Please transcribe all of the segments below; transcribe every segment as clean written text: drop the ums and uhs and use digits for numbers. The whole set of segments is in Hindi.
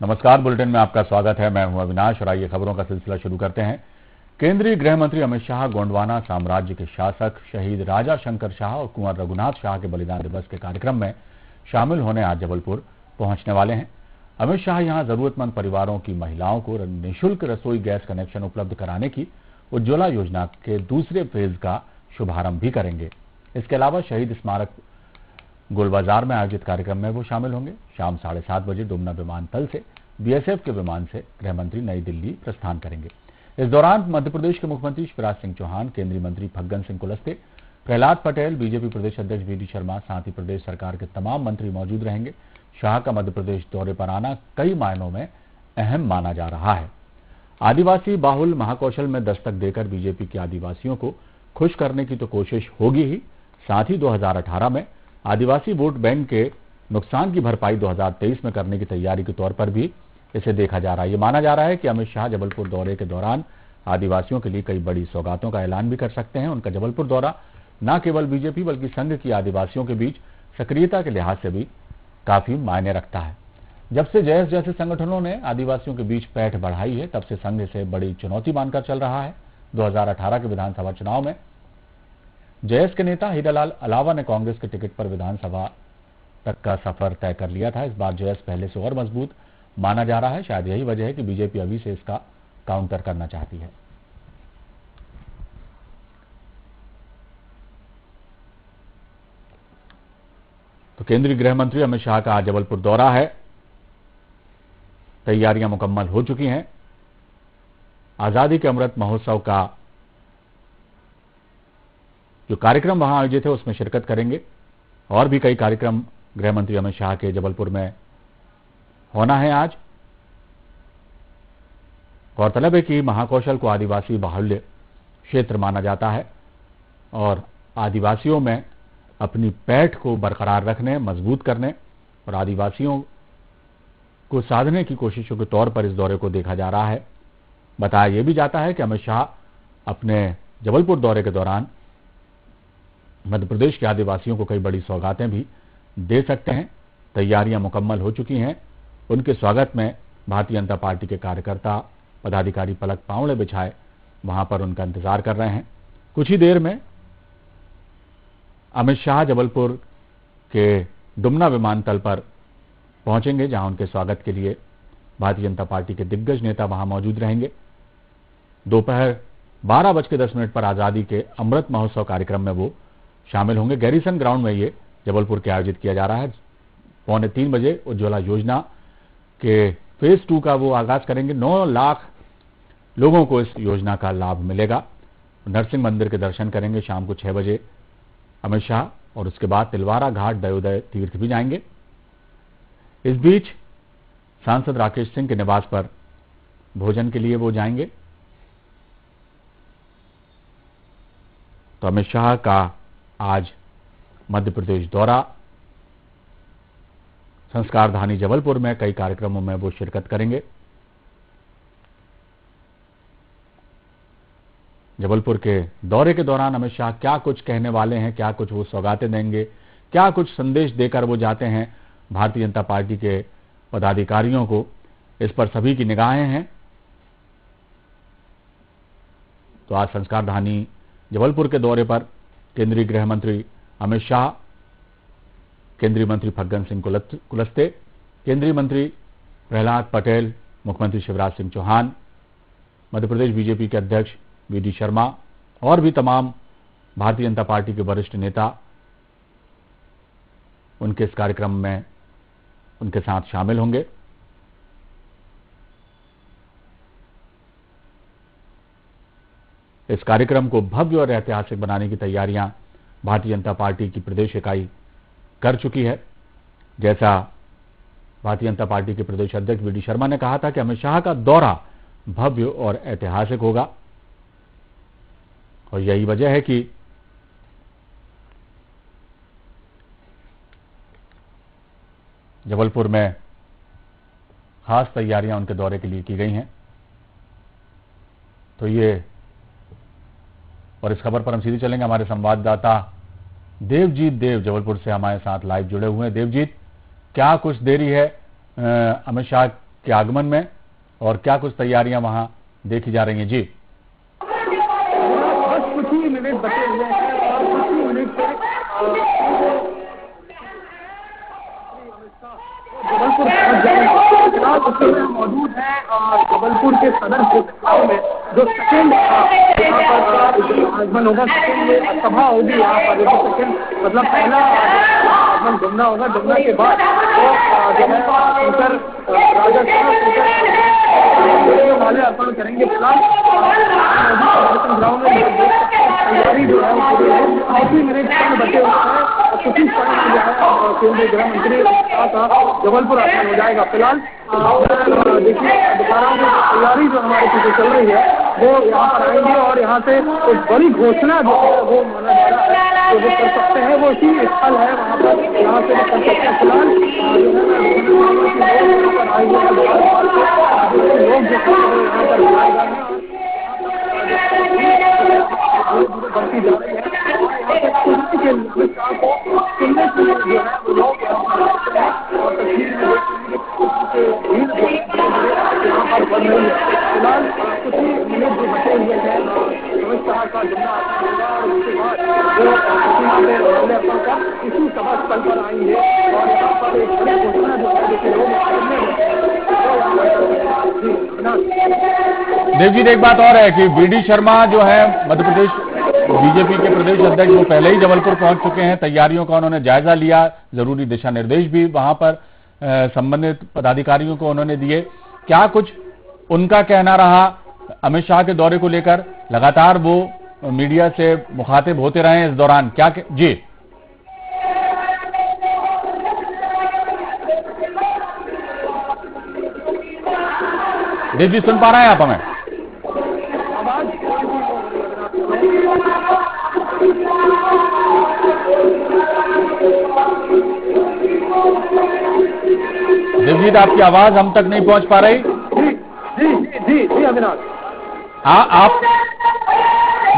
नमस्कार, बुलेटिन में आपका स्वागत है। मैं हूं अविनाश और आइए खबरों का सिलसिला शुरू करते हैं। केंद्रीय गृह मंत्री अमित शाह गोंडवाना साम्राज्य के शासक शहीद राजा शंकर शाह और कुंवर रघुनाथ शाह के बलिदान दिवस के कार्यक्रम में शामिल होने आज जबलपुर पहुंचने वाले हैं। अमित शाह यहां जरूरतमंद परिवारों की महिलाओं को निःशुल्क रसोई गैस कनेक्शन उपलब्ध कराने की उज्ज्वला योजना के दूसरे फेज का शुभारंभ भी करेंगे। इसके अलावा शहीद स्मारक गोलबाजार में आयोजित कार्यक्रम में वो शामिल होंगे। शाम 7:30 बजे डुमना विमानतल से बीएसएफ के विमान से गृह मंत्री नई दिल्ली प्रस्थान करेंगे। इस दौरान मध्य प्रदेश के मुख्यमंत्री शिवराज सिंह चौहान, केंद्रीय मंत्री फग्गन सिंह कुलस्ते, प्रहलाद पटेल, बीजेपी प्रदेश अध्यक्ष वी डी शर्मा, साथ ही प्रदेश सरकार के तमाम मंत्री मौजूद रहेंगे। शाह का मध्य प्रदेश दौरे पर आना कई मायनों में अहम माना जा रहा है। आदिवासी बाहुल महाकौशल में दस्तक देकर बीजेपी के आदिवासियों को खुश करने की तो कोशिश होगी ही, साथ ही 2018 में आदिवासी वोट बैंक के नुकसान की भरपाई 2023 में करने की तैयारी के तौर पर भी इसे देखा जा रहा है। ये माना जा रहा है कि अमित शाह जबलपुर दौरे के दौरान आदिवासियों के लिए कई बड़ी सौगातों का ऐलान भी कर सकते हैं। उनका जबलपुर दौरा न केवल बीजेपी बल्कि संघ की आदिवासियों के बीच सक्रियता के लिहाज से भी काफी मायने रखता है। जब से जैस जैसे संगठनों ने आदिवासियों के बीच पैठ बढ़ाई है, तब से संघ इसे बड़ी चुनौती मानकर चल रहा है। 2018 के विधानसभा चुनाव में जयस के नेता हीरालाल अलावा ने कांग्रेस के टिकट पर विधानसभा तक का सफर तय कर लिया था। इस बार जयस पहले से और मजबूत माना जा रहा है। शायद यही वजह है कि बीजेपी अभी से इसका काउंटर करना चाहती है। तो केंद्रीय गृह मंत्री अमित शाह का आज जबलपुर दौरा है। तैयारियां मुकम्मल हो चुकी हैं। आजादी के अमृत महोत्सव का जो कार्यक्रम वहां आयोजित है उसमें शिरकत करेंगे। और भी कई कार्यक्रम गृह मंत्री अमित शाह के जबलपुर में होना है आज। गौरतलब है कि महाकौशल को आदिवासी बाहुल्य क्षेत्र माना जाता है और आदिवासियों में अपनी पैठ को बरकरार रखने, मजबूत करने और आदिवासियों को साधने की कोशिशों के तौर पर इस दौरे को देखा जा रहा है। बताया यह भी जाता है कि अमित शाह अपने जबलपुर दौरे के दौरान मध्य प्रदेश के आदिवासियों को कई बड़ी सौगातें भी दे सकते हैं। तैयारियां मुकम्मल हो चुकी हैं। उनके स्वागत में भारतीय जनता पार्टी के कार्यकर्ता पदाधिकारी पलक पांवड़े बिछाए वहां पर उनका इंतजार कर रहे हैं। कुछ ही देर में अमित शाह जबलपुर के डुमना विमानतल पर पहुंचेंगे, जहां उनके स्वागत के लिए भारतीय जनता पार्टी के दिग्गज नेता वहां मौजूद रहेंगे। दोपहर 12:10 पर आजादी के अमृत महोत्सव कार्यक्रम में वो शामिल होंगे। गैरीसन ग्राउंड में ये जबलपुर के आयोजित किया जा रहा है। 2:45 बजे उज्ज्वला योजना के फेज 2 का वो आगाज करेंगे। 9 लाख लोगों को इस योजना का लाभ मिलेगा। नरसिंह मंदिर के दर्शन करेंगे शाम को 6 बजे अमित शाह और उसके बाद तिलवारा घाट दयोदय तीर्थ भी जाएंगे। इस बीच सांसद राकेश सिंह के निवास पर भोजन के लिए वो जाएंगे। तो अमित शाह का आज मध्य प्रदेश दौरा, संस्कार धानी जबलपुर में कई कार्यक्रमों में वो शिरकत करेंगे। जबलपुर के दौरे के दौरान अमित शाह क्या कुछ कहने वाले हैं, क्या कुछ वो सौगातें देंगे, क्या कुछ संदेश देकर वो जाते हैं भारतीय जनता पार्टी के पदाधिकारियों को, इस पर सभी की निगाहें हैं। तो आज संस्कार धानी जबलपुर के दौरे पर केंद्रीय गृह मंत्री अमित शाह, केंद्रीय मंत्री फग्गन सिंह कुलस्ते, केंद्रीय मंत्री प्रहलाद पटेल, मुख्यमंत्री शिवराज सिंह चौहान, मध्य प्रदेश बीजेपी के अध्यक्ष वी डी शर्मा और भी तमाम भारतीय जनता पार्टी के वरिष्ठ नेता उनके इस कार्यक्रम में उनके साथ शामिल होंगे। इस कार्यक्रम को भव्य और ऐतिहासिक बनाने की तैयारियां भारतीय जनता पार्टी की प्रदेश इकाई कर चुकी है। जैसा भारतीय जनता पार्टी के प्रदेश अध्यक्ष वी डी शर्मा ने कहा था कि अमित शाह का दौरा भव्य और ऐतिहासिक होगा और यही वजह है कि जबलपुर में खास तैयारियां उनके दौरे के लिए की गई हैं। तो ये और इस खबर पर हम सीधे चलेंगे। हमारे संवाददाता देवजीत देव जबलपुर से हमारे साथ लाइव जुड़े हुए हैं। देवजीत, क्या कुछ देरी है अमित शाह के आगमन में और क्या कुछ तैयारियां वहां देखी जा रही हैं? जी, बस कुछ ही मिनट बचे हुए हैं और कुछ ही मिनट से जबलपुर पहुंच जाएंगे। फिलहाल उसके में मौजूद है जबलपुर के सदर गाँव में, जो सेकेंड यहाँ पर आगमन होगा, सेकेंड सभा होगी यहाँ पर। सेकेंड मतलब पहला आगमन डुमना होगा, डुमना के बाद जो है स्पीकर राजा साहब माले अर्पण करेंगे। फिलहाल ग्राउंड में तैयारी जो है काफी मिनट बचे हुए हैं और कुछ ही समय में जो है केंद्रीय गृह मंत्री का जबलपुर आगमन हो जाएगा। फिलहाल देखिए दोबारा की तैयारी जो हमारे पीछे चल रही है वो यहाँ पर आएंगे और यहाँ से एक बड़ी घोषणा जो है वो माना जा रहा है वो कर सकते हैं। वो इसी स्थल है वहाँ पर, यहाँ से कर सकते हैं। फिलहाल जो है लोग जो यहाँ पर बुलाए गए हैं बढ़ती जा रही है के को सुनने के लिए जो है वो लोग और तस्वीर में यहाँ पर बढ़ रही है। फिलहाल कुछ ही मिनट जो बचे हुए हैं अमित शाह का जुमला होगा और उसके बाद जो प्रतिमा पे कर इसी सभा स्थल पर आएंगे और यहाँ पर एक बड़ी घोषणा जो है जैसे लोग देव जी, एक बात और है कि वीडी शर्मा जो है मध्य प्रदेश बीजेपी के प्रदेश अध्यक्ष, वो पहले ही जबलपुर पहुंच चुके हैं। तैयारियों का उन्होंने जायजा लिया, जरूरी दिशा निर्देश भी वहां पर संबंधित पदाधिकारियों को उन्होंने दिए। क्या कुछ उनका कहना रहा अमित शाह के दौरे को लेकर? लगातार वो मीडिया से मुखातिब होते रहे इस दौरान, क्या जी देव जी सुन पा रहे हैं आप हमें? देवजीत, आपकी आवाज हम तक नहीं पहुंच पा रही। जी अविनाश, आप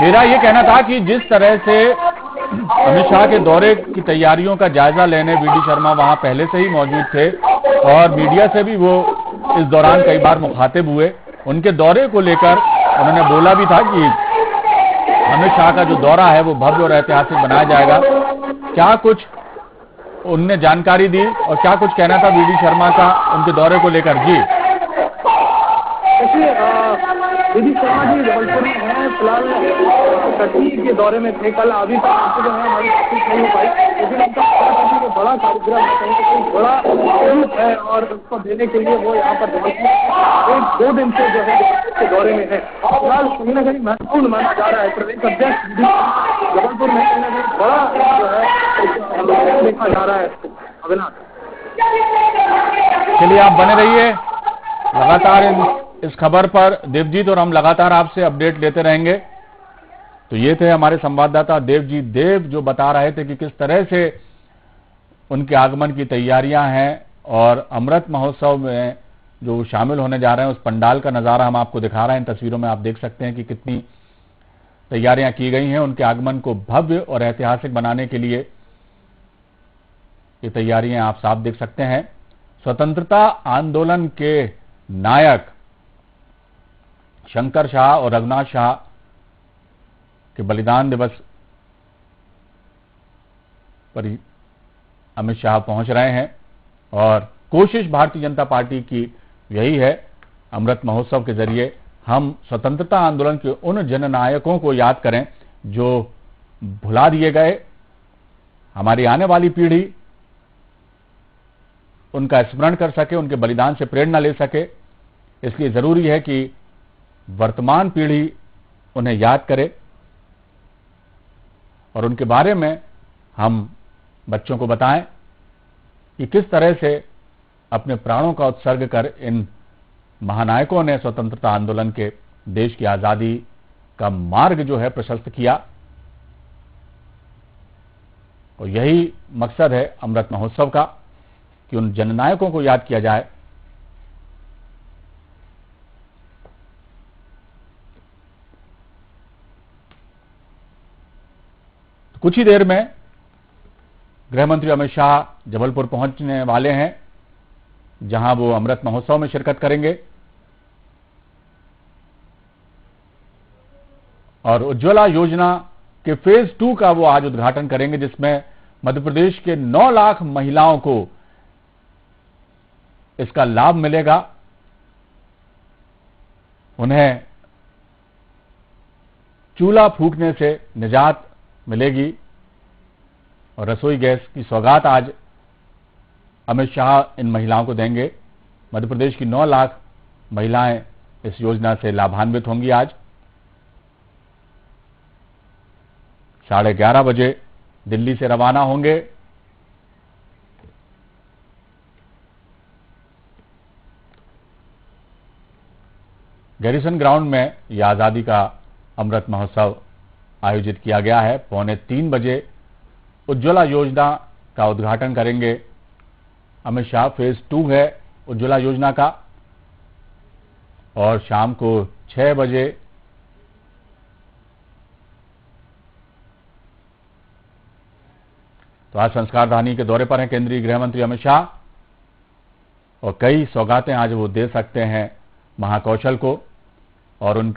मेरा ये कहना था कि जिस तरह से अमित शाह के दौरे की तैयारियों का जायजा लेने वीडी शर्मा वहां पहले से ही मौजूद थे और मीडिया से भी वो इस दौरान कई बार मुखातिब हुए, उनके दौरे को लेकर उन्होंने बोला भी था कि अमित शाह का जो दौरा है वो भव्य और ऐतिहासिक बनाया जाएगा। क्या कुछ उनने जानकारी दी और क्या कुछ कहना था वीडी शर्मा का उनके दौरे को लेकर? जी देखिए, वीडी शर्मा जी जबलपुर में हैं, फिलहाल कटनी के दौरे में थे। कल अभी तक जो है हमारी बातचीत नहीं हो पाई, लेकिन उनका बड़ा कार्यक्रम है, कहीं ना कहीं बड़ा स्वरूप है और उसको देने के लिए वो यहाँ पर जबलपुर 1-2 दिन से जो है के दौरे में है। फिलहाल कहीं ना कहीं महत्वपूर्ण माना जा रहा है। प्रदेश अध्यक्ष जबलपुर में कहीं ना कहीं बड़ा जो है देखा जा रहा है। अविनाश, चलिए आप बने रहिए लगातार इस खबर पर देवजीत, और हम लगातार आपसे अपडेट लेते रहेंगे। तो ये थे हमारे संवाददाता देवजीत देव, जो बता रहे थे कि किस तरह से उनके आगमन की तैयारियां हैं और अमृत महोत्सव में जो शामिल होने जा रहे हैं उस पंडाल का नजारा हम आपको दिखा रहे हैं। इन तस्वीरों में आप देख सकते हैं कि कितनी तैयारियां की गई हैं उनके आगमन को भव्य और ऐतिहासिक बनाने के लिए। ये तैयारियां आप साफ देख सकते हैं। स्वतंत्रता आंदोलन के नायक शंकर शाह और रघुनाथ शाह के बलिदान दिवस पर अमित शाह पहुंच रहे हैं और कोशिश भारतीय जनता पार्टी की यही है, अमृत महोत्सव के जरिए हम स्वतंत्रता आंदोलन के उन जननायकों को याद करें जो भुला दिए गए, हमारी आने वाली पीढ़ी उनका स्मरण कर सके, उनके बलिदान से प्रेरणा ले सके। इसलिए जरूरी है कि वर्तमान पीढ़ी उन्हें याद करे और उनके बारे में हम बच्चों को बताएं कि किस तरह से अपने प्राणों का उत्सर्ग कर इन महानायकों ने स्वतंत्रता आंदोलन के देश की आजादी का मार्ग जो है प्रशस्त किया। और यही मकसद है अमृत महोत्सव का कि उन जननायकों को याद किया जाए। कुछ ही देर में गृह मंत्री अमित शाह जबलपुर पहुंचने वाले हैं, जहां वो अमृत महोत्सव में शिरकत करेंगे और उज्ज्वला योजना के फेज 2 का वो आज उद्घाटन करेंगे, जिसमें मध्य प्रदेश के 9 लाख महिलाओं को इसका लाभ मिलेगा। उन्हें चूल्हा फूंकने से निजात मिलेगी और रसोई गैस की सौगात आज अमित शाह इन महिलाओं को देंगे। मध्य प्रदेश की 9 लाख महिलाएं इस योजना से लाभान्वित होंगी। आज 11:30 बजे दिल्ली से रवाना होंगे। गैरिसन ग्राउंड में यह आजादी का अमृत महोत्सव आयोजित किया गया है। 2:45 बजे उज्ज्वला योजना का उद्घाटन करेंगे अमित शाह। फेज 2 है उज्ज्वला योजना का और शाम को 6 बजे तो आज संस्कारधानी के दौरे पर हैं केंद्रीय गृह मंत्री अमित शाह और कई सौगातें आज वो दे सकते हैं महाकौशल को और उन